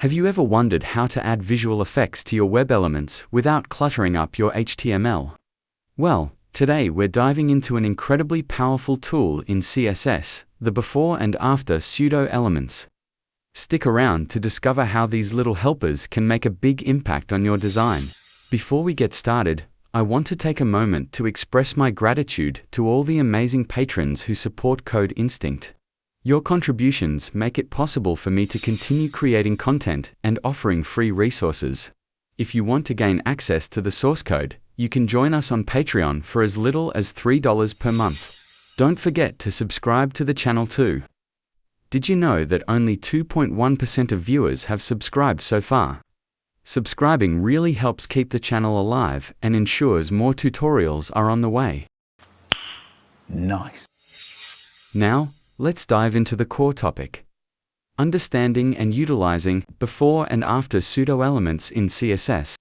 Have you ever wondered how to add visual effects to your web elements without cluttering up your HTML? Well, today we're diving into an incredibly powerful tool in CSS, the before and after pseudo-elements. Stick around to discover how these little helpers can make a big impact on your design. Before we get started, I want to take a moment to express my gratitude to all the amazing patrons who support Code Instinct. Your contributions make it possible for me to continue creating content and offering free resources. If you want to gain access to the source code, you can join us on Patreon for as little as $3 per month. Don't forget to subscribe to the channel too. Did you know that only 2.1% of viewers have subscribed so far? Subscribing really helps keep the channel alive and ensures more tutorials are on the way. Nice. Now, let's dive into the core topic. Understanding and utilizing before and after pseudo-elements in CSS.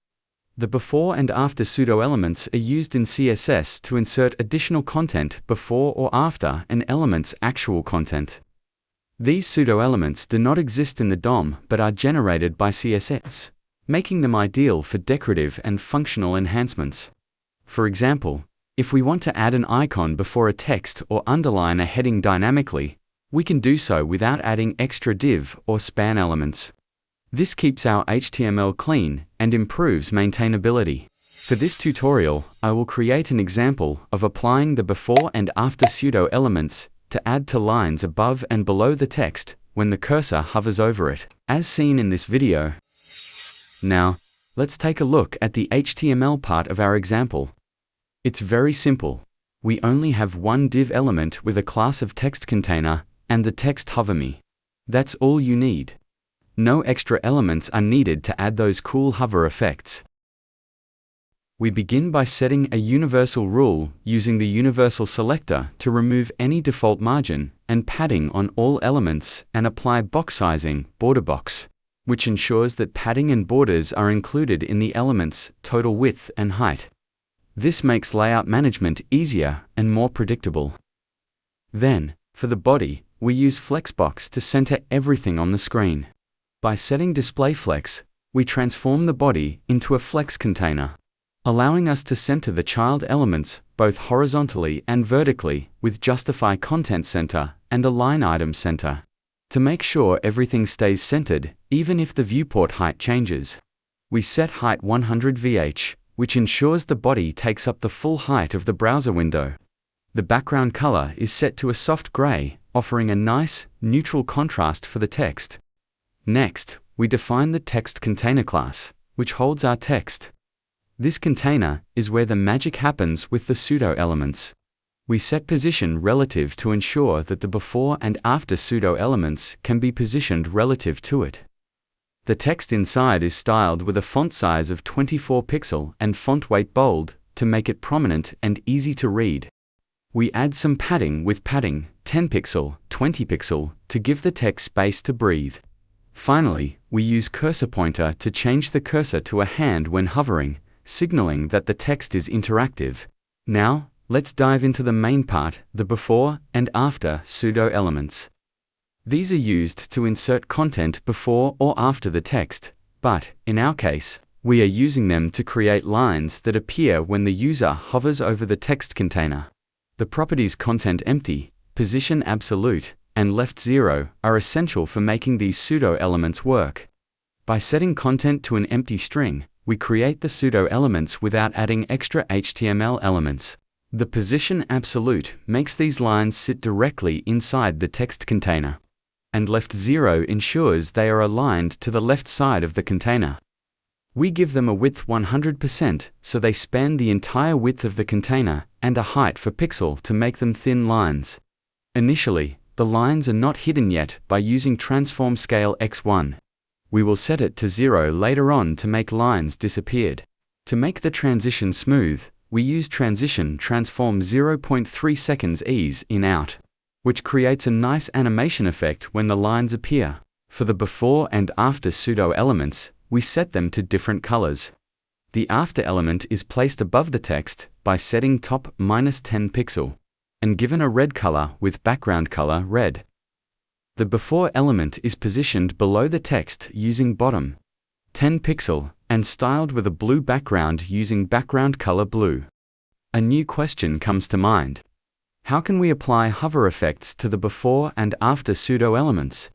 The before and after pseudo-elements are used in CSS to insert additional content before or after an element's actual content. These pseudo-elements do not exist in the DOM but are generated by CSS, making them ideal for decorative and functional enhancements. For example, if we want to add an icon before a text or underline a heading dynamically, we can do so without adding extra div or span elements. This keeps our HTML clean and improves maintainability. For this tutorial, I will create an example of applying the before and after pseudo-elements to add to lines above and below the text when the cursor hovers over it, as seen in this video. Now, let's take a look at the HTML part of our example. It's very simple. We only have one div element with a class of text container and the text hover me. That's all you need. No extra elements are needed to add those cool hover effects. We begin by setting a universal rule using the universal selector to remove any default margin and padding on all elements and apply box sizing, border box, which ensures that padding and borders are included in the element's total width and height. This makes layout management easier and more predictable. Then, for the body, we use Flexbox to center everything on the screen. By setting Display Flex, we transform the body into a flex container, allowing us to center the child elements both horizontally and vertically with Justify Content Center and Align Item Center, to make sure everything stays centered even if the viewport height changes. We set height 100 VH, which ensures the body takes up the full height of the browser window. The background color is set to a soft gray, offering a nice, neutral contrast for the text. Next, we define the text container class, which holds our text. This container is where the magic happens with the pseudo-elements. We set position relative to ensure that the before and after pseudo-elements can be positioned relative to it. The text inside is styled with a font size of 24 pixel and font weight bold to make it prominent and easy to read. We add some padding with padding, 10 pixel, 20 pixel, to give the text space to breathe. Finally, we use cursor pointer to change the cursor to a hand when hovering, signaling that the text is interactive. Now, let's dive into the main part, the before and after pseudo-elements. These are used to insert content before or after the text, but, in our case, we are using them to create lines that appear when the user hovers over the text container. The properties content empty, position absolute, and left 0 are essential for making these pseudo-elements work. By setting content to an empty string, we create the pseudo-elements without adding extra HTML elements. The position absolute makes these lines sit directly inside the text container, and left 0 ensures they are aligned to the left side of the container. We give them a width 100% so they span the entire width of the container and a height for pixel to make them thin lines. Initially, the lines are not hidden yet by using Transform Scale x1. We will set it to 0 later on to make lines disappeared. To make the transition smooth, we use Transition Transform 0.3 seconds ease in out, which creates a nice animation effect when the lines appear. For the before and after pseudo-elements, we set them to different colors. The after element is placed above the text by setting top -10 pixel, and given a red color with background color red. The before element is positioned below the text using bottom 10 pixel and styled with a blue background using background color blue. A new question comes to mind. How can we apply hover effects to the before and after pseudo elements?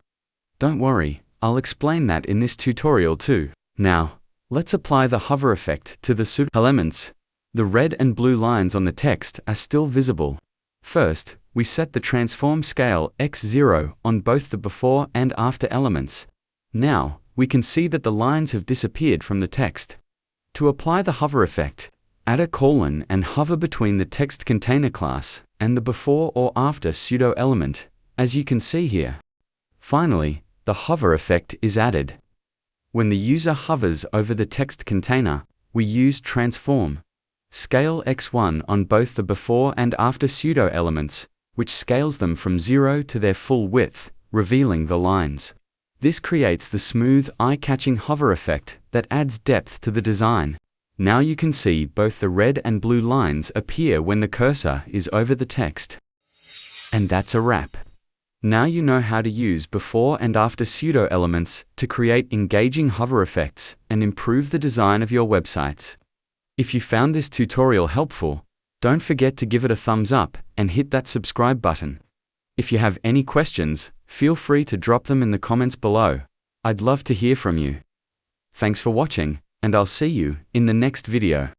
Don't worry, I'll explain that in this tutorial too. Now, let's apply the hover effect to the pseudo elements. The red and blue lines on the text are still visible. First, we set the transform scale x0 on both the before and after elements. Now, we can see that the lines have disappeared from the text. To apply the hover effect, add a colon and hover between the text container class and the before or after pseudo element, as you can see here. Finally, the hover effect is added. When the user hovers over the text container, we use transform scale x1 on both the before and after pseudo elements, which scales them from 0 to their full width, revealing the lines. This creates the smooth, eye-catching hover effect that adds depth to the design. Now you can see both the red and blue lines appear when the cursor is over the text. And that's a wrap. Now you know how to use before and after pseudo elements to create engaging hover effects and improve the design of your websites. If you found this tutorial helpful, don't forget to give it a thumbs up and hit that subscribe button. If you have any questions, feel free to drop them in the comments below. I'd love to hear from you. Thanks for watching, and I'll see you in the next video.